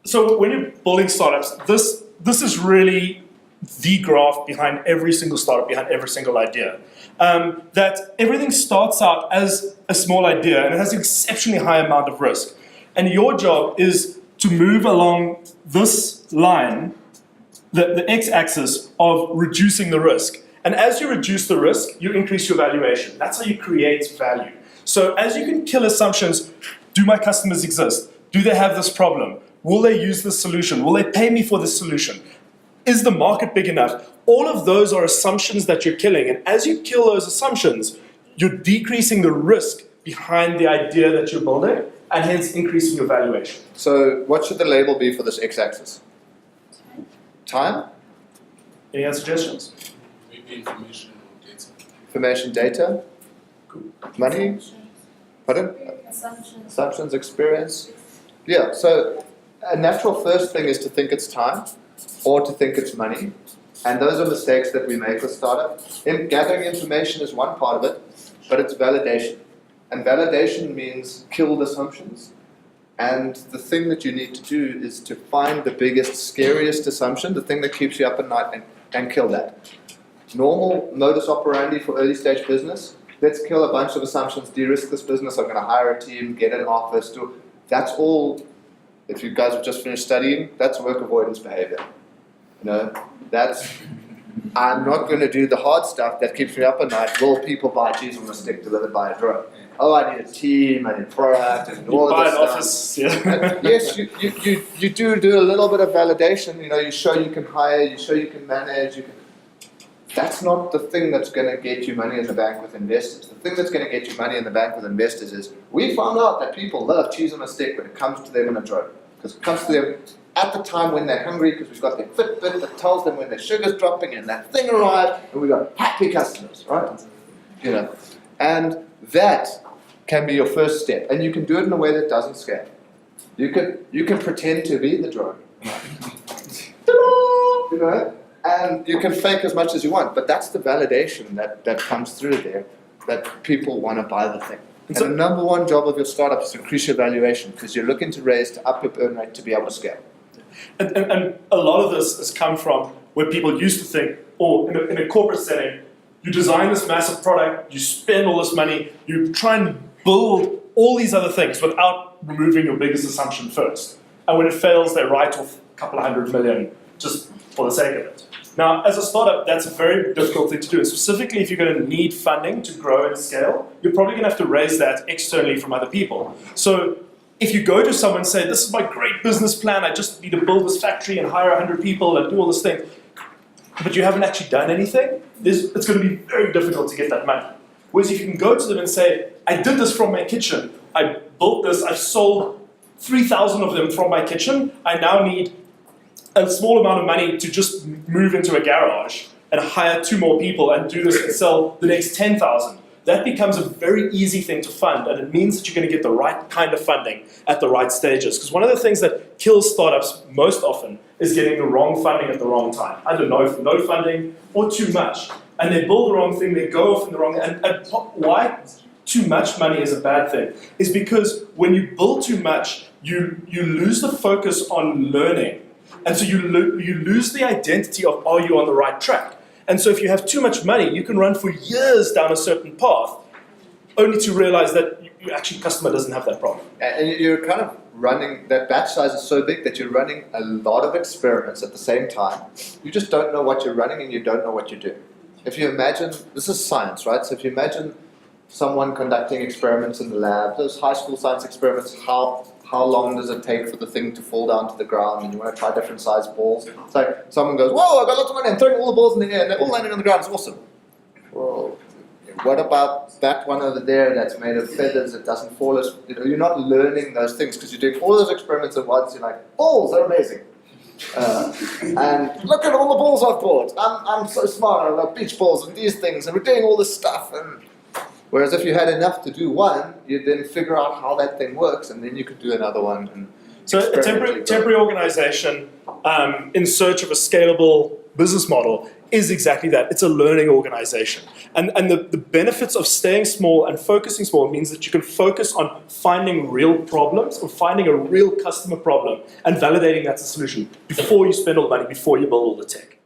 So when you're building startups, this is really the graph behind every single startup, behind every single idea. That everything starts out as a small idea and it has an exceptionally high amount of risk. And your job is to move along this line, the x-axis of reducing the risk. And as you reduce the risk, you increase your valuation. That's how you create value. So as you can kill assumptions, do my customers exist? Do they have this problem? Will they use this solution? Will they pay me for this solution? Is the market big enough? All of those are assumptions that you're killing. And as you kill those assumptions, you're decreasing the risk behind the idea that you're building and hence increasing your valuation. So what should the label be for this x-axis? Time? Any other suggestions? Maybe information or data. Information, data? Money? Pardon? Assumptions, experience? Yeah, so a natural first thing is to think it's time or to think it's money. And those are mistakes that we make with startup. Gathering information is one part of it, but it's validation. And validation means killed assumptions. And the thing that you need to do is to find the biggest, scariest assumption, the thing that keeps you up at night, and kill that. Normal modus operandi for early stage business, let's kill a bunch of assumptions, de-risk this business, I'm going to hire a team, get an office, that's all, if you guys have just finished studying, that's work avoidance behavior. You know, that's, I'm not going to do the hard stuff that keeps me up at night. Will people buy cheese on a stick delivered by a drone? Oh, I need a team, I need product, and all of this stuff. Office, yeah. Yes, you do a little bit of validation. You know, you show you can hire, you show you can manage. That's not the thing that's going to get you money in the bank with investors. The thing that's going to get you money in the bank with investors is we found out that people love cheese on a stick when it comes to them in a drone. Because it comes to them at the time when they're hungry, because we've got their Fitbit that tells them when their sugar's dropping and that thing arrived, and we've got happy customers, right? You know, and that can be your first step, and you can do it in a way that doesn't scale. You can pretend to be the drone, you know, and you can fake as much as you want, but that's the validation that comes through there, that people want to buy the thing. And the number one job of your startup is to increase your valuation, because you're looking to raise to up your burn rate to be able to scale. And a lot of this has come from where people used to think, or in a corporate setting, you design this massive product, you spend all this money, you try and build all these other things without removing your biggest assumption first. And when it fails, they write off a couple of $100 million just for the sake of it. Now, as a startup, that's a very difficult thing to do. And specifically, if you're going to need funding to grow and scale, you're probably going to have to raise that externally from other people. So if you go to someone and say, this is my great business plan, I just need to build this factory and hire 100 people and do all this thing, but you haven't actually done anything, it's going to be very difficult to get that money. Whereas if you can go to them and say, I did this from my kitchen, I built this, I've sold 3,000 of them from my kitchen, I now need a small amount of money to just move into a garage and hire 2 more people and do this and sell the next 10,000. That becomes a very easy thing to fund, and it means that you're going to get the right kind of funding at the right stages. Because one of the things that kills startups most often is getting the wrong funding at the wrong time. Either no funding or too much. And they build the wrong thing, they go off in the wrong, and why too much money is a bad thing is because when you build too much, you lose the focus on learning. And so you lose the identity of, are you on the right track? And so if you have too much money, you can run for years down a certain path, only to realize that actually customer doesn't have that problem. And you're kind of running, that batch size is so big that you're running a lot of experiments at the same time. You just don't know what you're running and you don't know what you're doing. If you imagine, this is science, right? So if you imagine someone conducting experiments in the lab, those high school science experiments, how long does it take for the thing to fall down to the ground, and you want to try different sized balls? It's like someone goes, whoa, I've got lots of money, I'm throwing all the balls in the air, and they're all landing on the ground, it's awesome. Whoa. What about that one over there that's made of feathers, it doesn't fall as, you're not learning those things, because you're doing all those experiments at once, you're like, balls, they're amazing. And look at all the balls I've bought, I'm so smart, I've got beach balls and these things, and we're doing all this stuff. And whereas if you had enough to do one, you'd then figure out how that thing works, and then you could do another one. And so a temporary organization in search of a scalable business model is exactly that. It's a learning organization. And the benefits of staying small and focusing small means that you can focus on finding real problems or finding a real customer problem and validating that's a solution before you spend all the money, before you build all the tech.